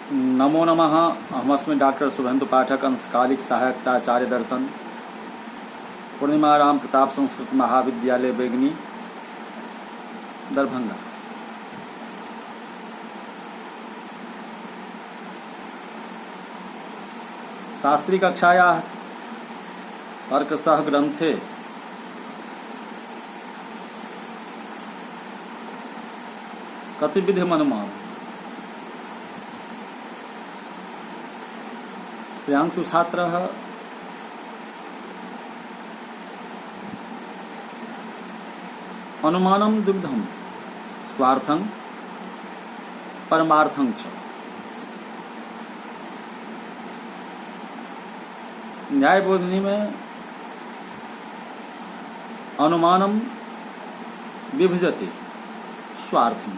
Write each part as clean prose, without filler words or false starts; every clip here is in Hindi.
नमो नमः। अहमस्मि डॉक्टर शुभेन्दु पाठक, अंशकालिक सहायक प्राचार्य दर्शन, पूर्णिमा राम प्रताप संस्कृत महाविद्यालय बेगनी, दरभंगा। शास्त्री कक्षायाः तर्कसह ग्रन्थे कतिविधमनुमान प्रियांशु छात्रः अनुमानं द्विविधं स्वार्थं परमार्थं च। न्यायबोधिनी में अनुमानम विभजति स्वार्थम।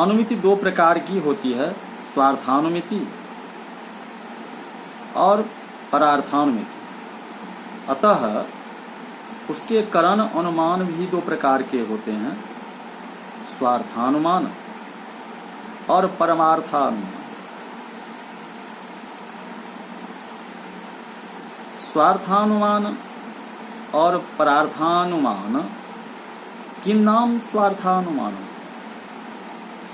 अनुमिति दो प्रकार की होती है, स्वार्थानुमिति और परार्थानुमिति। अतः उसके करण अनुमान भी दो प्रकार के होते हैं, स्वार्थानुमान और परमार्थानुमान। स्वार्थानुमान और परार्थानुमान किम नाम स्वार्थानुमान।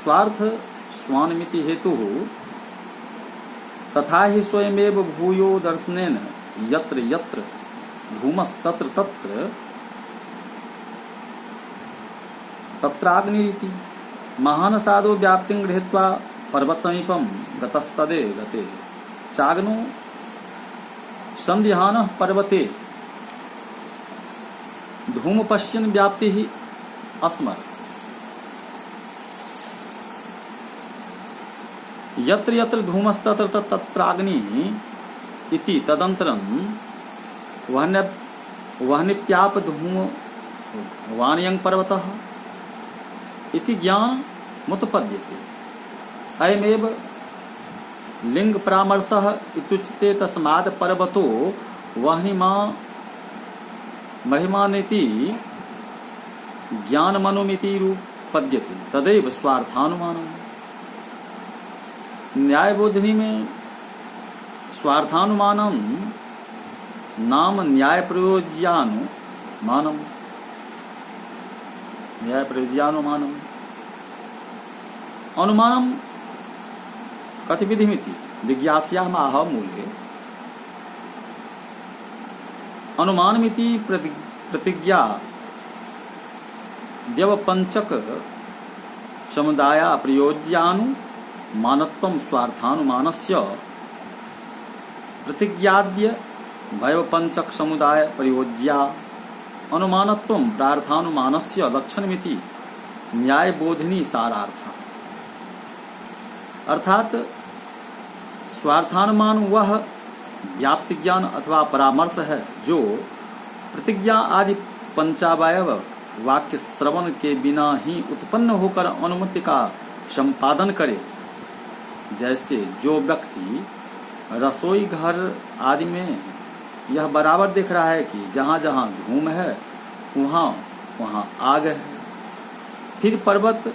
स्वार्थ स्वान्मिति हेतु तथा ही स्वयमेव भूयो दर्शनेन यत्र यत्र धूमस्तत्र तत्र तत्राग्निरिति महान साधो व्याप्तिं गृहीत्वा पर्वत समीपं गतस्तदे गते चाग्नो संध्यानः पर्वते धूम पश्यन् व्याप्तिः अस्मर। यत्र यत्र धूमस्तत्र तत्राग्नि इति तदंतरं वह्निप्याप धूम वाणयं पर्वतः इति ज्ञानमुत्पद्यते। अयमेव लिंग परामर्शः इत्युच्यते। तस्मात् पर्वतो वह्निमा महिमानिति ज्ञानमनुमिति रूपद्यते। तदेव स्वार्थानुमानम्। न्यायबोधिनी में स्वार्थानुमानम नाम न्याय प्रयोज्यानुमानम। न्याय प्रयोज्यानुमानम अनुमानम कतिविधिमिति जिज्ञास्यामाह मूले। अनुमानमिति प्रतिज्ञा व्यवपंचक समुदाय प्रयोज्यानु मानत्वं स्वार्थानुमानस्य प्रतिज्ञाद्य भयपंचक समुदाय प्रयोज्या अनुमानत्वं प्रार्थानुमानस्य लक्षणमिति न्यायबोधिनी सारार्थ। अर्थात स्वार्थानुमान वह व्याप्ति ज्ञान अथवा परामर्श है जो प्रतिज्ञा आदि पंचावयव वाक्य श्रवण के बिना ही उत्पन्न होकर अनुमति का संपादन करे। जैसे जो व्यक्ति रसोई घर आदि में यह बराबर देख रहा है कि जहाँ जहाँ धूम है वहाँ वहाँ आग है, फिर पर्वत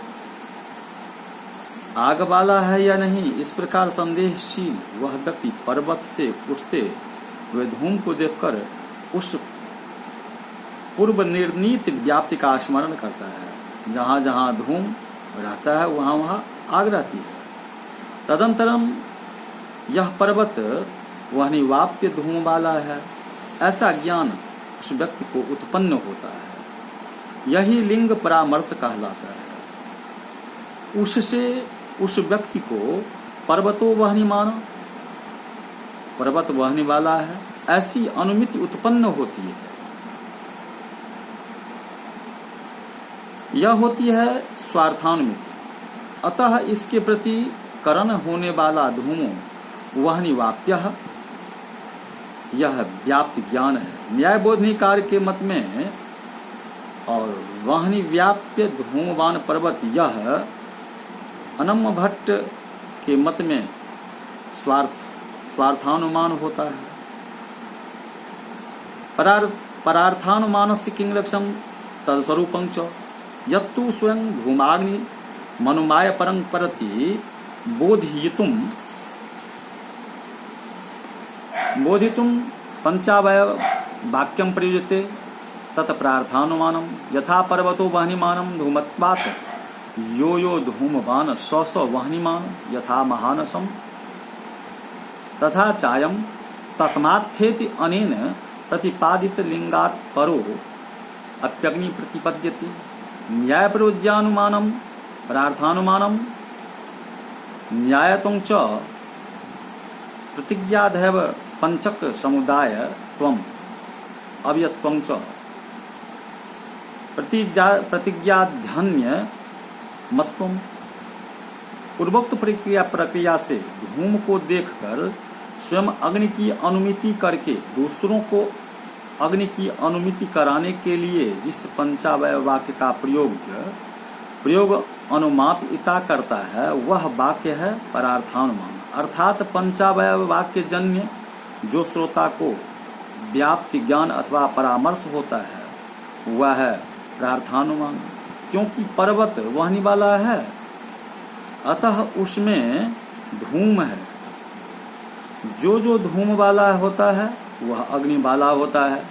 आग वाला है या नहीं इस प्रकार संदेहशील वह व्यक्ति पर्वत से उठते हुए धूम को देखकर उस पूर्व निर्णीत व्याप्ति का स्मरण करता है। जहाँ जहाँ धूम रहता है वहाँ वहाँ आग रहती है। तदंतरम यह पर्वत वह वाप्य धूम वाला है, ऐसा ज्ञान उस व्यक्ति को उत्पन्न होता है। यही लिंग परामर्श कहलाता है। उससे उस व्यक्ति को पर्वतो वहनी माना, पर्वत वहनी वाला है, ऐसी अनुमिति उत्पन्न होती है। यह होती है स्वार्थानुमिति। अतः इसके प्रति करण होने वाला धूमो वहनी वाप्य यह व्याप्ति ज्ञान है। न्यायबोधिनी कार्य के मत में और वहनी व्याप्य धूमवान पर्वत यह अनम भट्ट के मत में स्वार्थानुमान होता है। परार्थानुमानस्य किं लक्ष्यं तत्स्वरूपं च यत्तु स्वयं धूमाग्नि मनुमाय परं परति बोधितुं पंचावयव वाक्यं प्रयुज्यते तत् प्रार्थानुमानं यथा पर्वतो वह्निमानं धूमत्वात् यो यो धूमवान् स स वह्निमान् यथा महानसं तथा चायं तस्मात्थेति अनेन प्रतिपादित लिंगात् परो अप्यग्नि प्रतिपद्यते न्यायप्रयोज्यानुमानं प्रार्थानुमानं न्यायत्वं च प्रतिज्ञादैव पंचक समुदाय त्वम् अव्यत्वं च प्रतिज्ञाध्यन्य मत्वम। पूर्वोक्त प्रक्रिया से धूम को देखकर स्वयं अग्नि की अनुमिति करके दूसरों को अग्नि की अनुमिति कराने के लिए जिस पंचावय वाक्य का प्रयोग अनुमापिता करता है वह वाक्य है परार्थानुमान। अर्थात पंचावय वाक्य जन्य जो श्रोता को व्याप्ति ज्ञान अथवा परामर्श होता है वह है प्रार्थानुमान। क्योंकि पर्वत वहनी वाला है अतः उसमें धूम है। जो जो धूम वाला होता है वह अग्नि वाला होता है।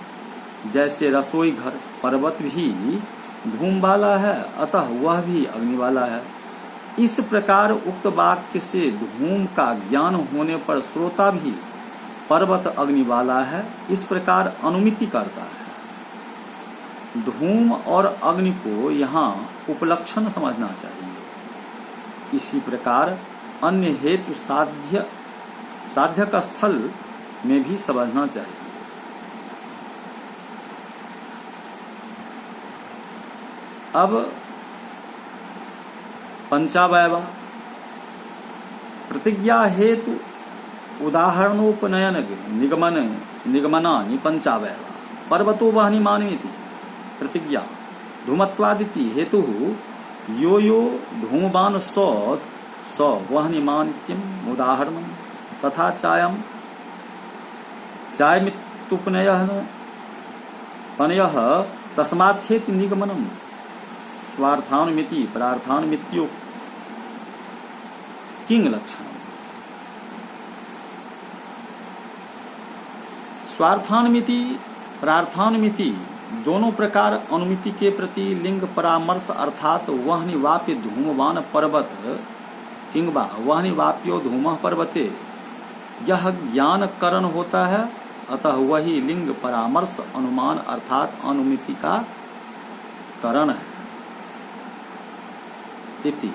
जैसे रसोई घर पर्वत भी धूम वाला है अतः वह भी अग्नि वाला है। इस प्रकार उक्त वाक्य से धूम का ज्ञान होने पर श्रोता भी पर्वत अग्नि वाला है इस प्रकार अनुमिति करता है। धूम और अग्नि को यहाँ उपलक्षण समझना चाहिए। इसी प्रकार अन्य हेतु साध्यक स्थल में भी समझना चाहिए। अब पंचावयवा प्रतिज्ञा हेतु उदाहरणोपनयन निगमनानि पंचावयवा पर्वतो वह्निमानमिति प्रतिज्ञा धूमत्वादिति हेतु यो यो धूमवान् स वह्निमानित्यम् उदाहरणम् तथा चायमित्युपनयः तस्मात्थेति निगमनम् स्वार्थानुमिति प्रार्थानुमित्यो किंग लक्षणम्। स्वार्थानुमिति प्रार्थानुमिति दोनों प्रकार अनुमिति के प्रति लिंग परामर्श अर्थात वह्नि वाप्य धूमवान पर्वत किंबा वह्नि वाप्यो धूम पर्वते यह ज्ञान करण होता है अतः वही लिंग परामर्श अनुमान अर्थात अनुमिति का करण है। इति